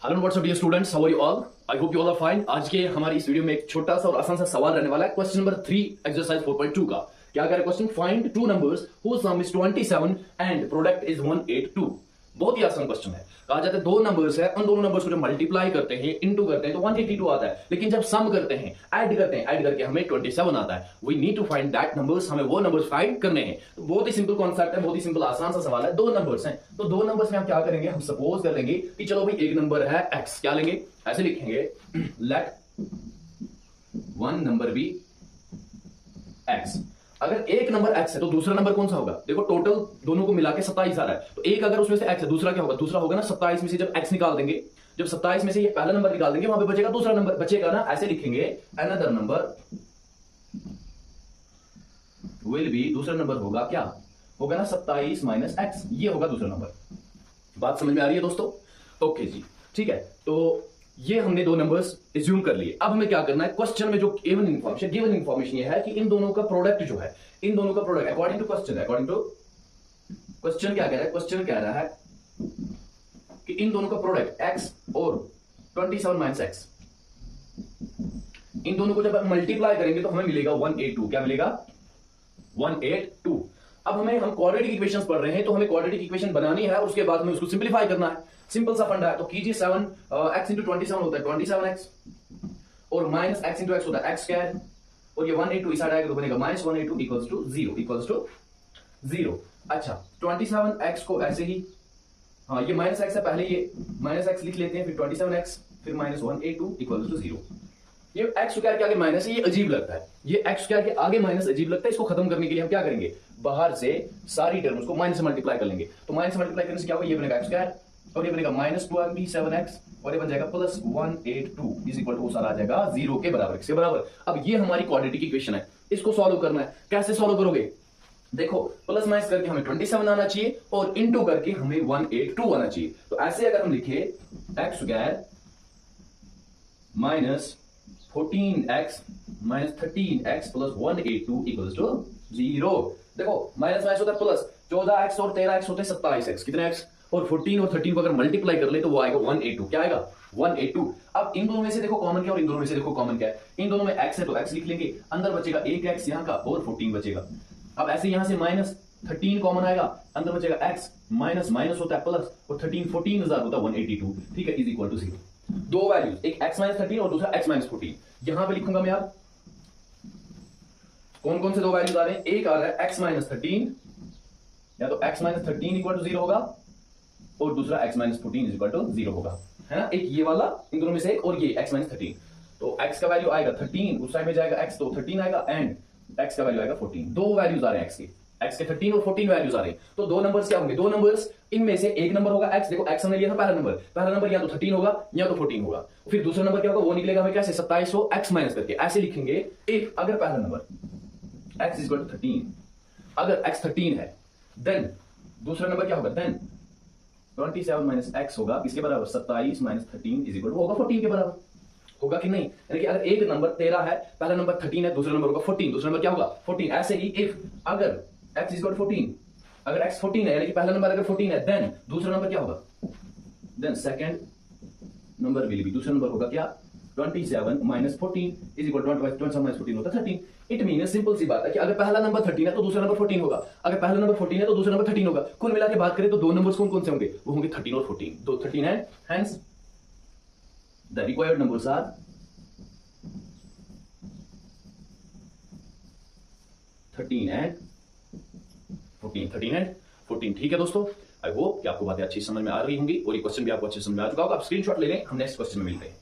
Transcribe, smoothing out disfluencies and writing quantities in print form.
Hello what's up dear students, how are you all? I hope you all are fine. आज के हमारी इस video में एक छोटा सा और आसान सा सवाल रहने वाला है। क्वेश्चन नंबर 3 एक्सरसाइज 4.2 का क्या कह रहा है question? Find two numbers whose sum is 27 and product is 182। बहुत ही आसान क्वेश्चन है। कहा जाता है दो नंबर्स है, उन दोनों नंबर्स को जब मल्टीप्लाई करते हैं, इनटू करते हैं तो 182 आता है, लेकिन जब सम करते हैं, ऐड करते हैं, ऐड करके हमें 27 आता है। We need to find that numbers, हमें वो नंबर्स फाइंड करने हैं। तो बहुत ही सिंपल कॉन्सेप्ट है, बहुत ही सिंपल आसान सा सवाल है। दो नंबर्स हैं, तो दो नंबर्स में हम क्या करेंगे? हम सपोज कर लेंगे कि चलो भाई एक नंबर है x, क्या लेंगे? ऐसे लिखेंगे let one number be x। अगर एक नंबर x है तो दूसरा नंबर कौन सा होगा? देखो टोटल दोनों को मिला के 27 आ रहा है, तो एक अगर उसमें से x है, दूसरा क्या होगा? दूसरा होगा ना 27 में से जब x निकाल देंगे, जब 27 में से ये पहला नंबर निकाल देंगे, वहां पे बचेगा दूसरा नंबर, बचेगा ना। ऐसे लिखेंगे अनदर नंबर विल बी, दूसरा नंबर होगा क्या? होगा ना 27 माइनस x, ये होगा दूसरा नंबर। बात समझ में आ रही है दोस्तों? ओके जी, ठीक है। तो ये हमने दो नंबर्स एज्यूम कर लिए। अब हमें क्या करना है? क्वेश्चन में जो गिवन इंफॉर्मेशन ये है कि इन दोनों का प्रोडक्ट जो है, इन दोनों का प्रोडक्ट अकॉर्डिंग टू क्वेश्चन क्या कह रहा है? क्वेश्चन कह रहा है कि इन दोनों का प्रोडक्ट x और 27 माइनस x, इन दोनों को जब हम मल्टीप्लाई करेंगे तो हमें मिलेगा 182। क्या मिलेगा? 182। अब हम क्वाड्रेटिक इक्वेशंस पढ़ रहे हैं, तो हमें क्वाड्रेटिक इक्वेशन बनानी है और उसके बाद हमें उसको सिंपलीफाई करना है। सिंपल सा फंडा है। तो कीजिए 7x इंटू 27 होता है 27x, और माइनस x इंटू x होता है x स्क्वायर, और ये 182 इस साइड आएगा तो बनेगा माइनस 182 इक्वल्स टू 0। अच्छा, 27x को ऐसे ही, हाँ ये माइनस x है, पहले ये माइनस x लिख लेते हैं, फिर 27x, फिर माइनस 182 इक्वल्स टू 0। ये x स्क्वायर के आगे माइनस है, ये अजीब लगता है। ये x स्क्वायर के आगे माइनस अजीब लगता है। इसको खत्म करने के लिए हम क्या करेंगे? बाहर से सारी टर्म्स को माइनस से मल्टीप्लाई कर लेंगे। तो माइनस से मल्टीप्लाई करने से क्या होगा? ये बनेगा x स्क्वायर, और ये बनेगा माइनस 2b7x, और ये बन जाएगा प्लस 182 इज इक्वल टू सारा आ जाएगा 0 के बराबर, x के बराबर। अब ये हमारी क्वाड्रेटिक इक्वेशन है, इसको सॉल्व करना है। कैसे सॉल्व करोगे? देखो, प्लस माइनस करके हमें 27 आना चाहिए और इनटू करके हमें 182 आना चाहिए। तो ऐसे अगर हम लिखे x square minus 14x minus 13x plus 182 equals to 0। देखो माइनस माइनस होता है प्लस, 14x और 13x होते हैं 27x, कितने x? और 14 और 13 को अगर मल्टीप्लाई कर ले तो वो आएगा 182। क्या आएगा? 182। अब इन दोनों में से देखो कॉमन क्या, और इन दोनों में से देखो कॉमन क्या है। इन दोनों में x है तो x लिख लेंगे, अंदर बचेगा एक x यहां का और 14 बचेगा। अब ऐसे यहां से माइनस 13 कॉमन आएगा, अंदर बचेगा x, माइनस माइनस होता है प्लस, और 14 हजार होता है 182, ठीक है, इज इक्वल टू 0। दो वैल्यूज, एक x माइनस 13 और दूसरा x माइनस 14। यहां पे लिखूंगा मैं यार, कौन कौन से दो वैल्यूज आ रहे हैं? एक आ रहा है x माइनस 13, या तो x माइनस 13 इक्वल टू 0 होगा, और दूसरा x माइनस 14 इक्वल टू 0 होगा, है ना। एक ये वाला, इन दोनों में से एक, और ये x माइनस 13। तो x का वैल्यू आएगा 13, उस साइड में जाएगा x तो 13 आएगा, एंड x का वैल्यू आएगा 14। दो वैल्यूज आ रहे हैं x के 13 और 14 वैल्यूज आ रहे हैं। तो दो नंबर्स क्या होंगे? दो नंबर्स, इनमें से एक नंबर होगा x। देखो x हमने लिया था पहला नंबर या तो 13 होगा या तो 14 होगा। फिर दूसरा नंबर क्या होगा? वो निकलेगा हमें कैसे? 27 को x माइनस करके ऐसे लिखेंगे। इफ अगर पहला नंबर x इक्वल टू 13, अगर x 13 है, देन दूसरा नंबर क्या होगा? देन 27 माइनस x होगा किसके बराबर? 27 माइनस 13 इज इक्वल टू होगा 14 के बराबर। होगा कि नहीं? यानी कि अगर एक नंबर 13 है, पहला नंबर 13 है, दूसरा नंबर होगा 14, दूसरा नंबर क्या होगा? 14। ऐसे ही इफ अगर x इज इक्वल टू 14, अगर x 14 है, यानी कि पहला नंबर अगर 14 है, देन दूसरा नंबर क्या होगा? Then second number will be, दूसरा नंबर होगा क्या? 27 minus 14 is equal to 27 minus 14 होता है 13। इट मीन सिंपल सी बात है कि अगर पहला नंबर 13 है तो दूसरा नंबर 14 होगा, अगर पहला नंबर 14 है तो दूसरा नंबर 13 होगा। कुल मिला के बात करें तो दो नंबर्स कौन कौन से होंगे? वो होंगे 13 और 14। तो 13 है, hence the required numbers are 13 and 14। ठीक है दोस्तों, आई होप कि आपको बातें अच्छी समझ में आ रही होंगी और ये क्वेश्चन भी आपको अच्छे समझ में आ चुका होगा। आप स्क्रीनशॉट ले लें, हम नेक्स्ट क्वेश्चन में मिलते हैं।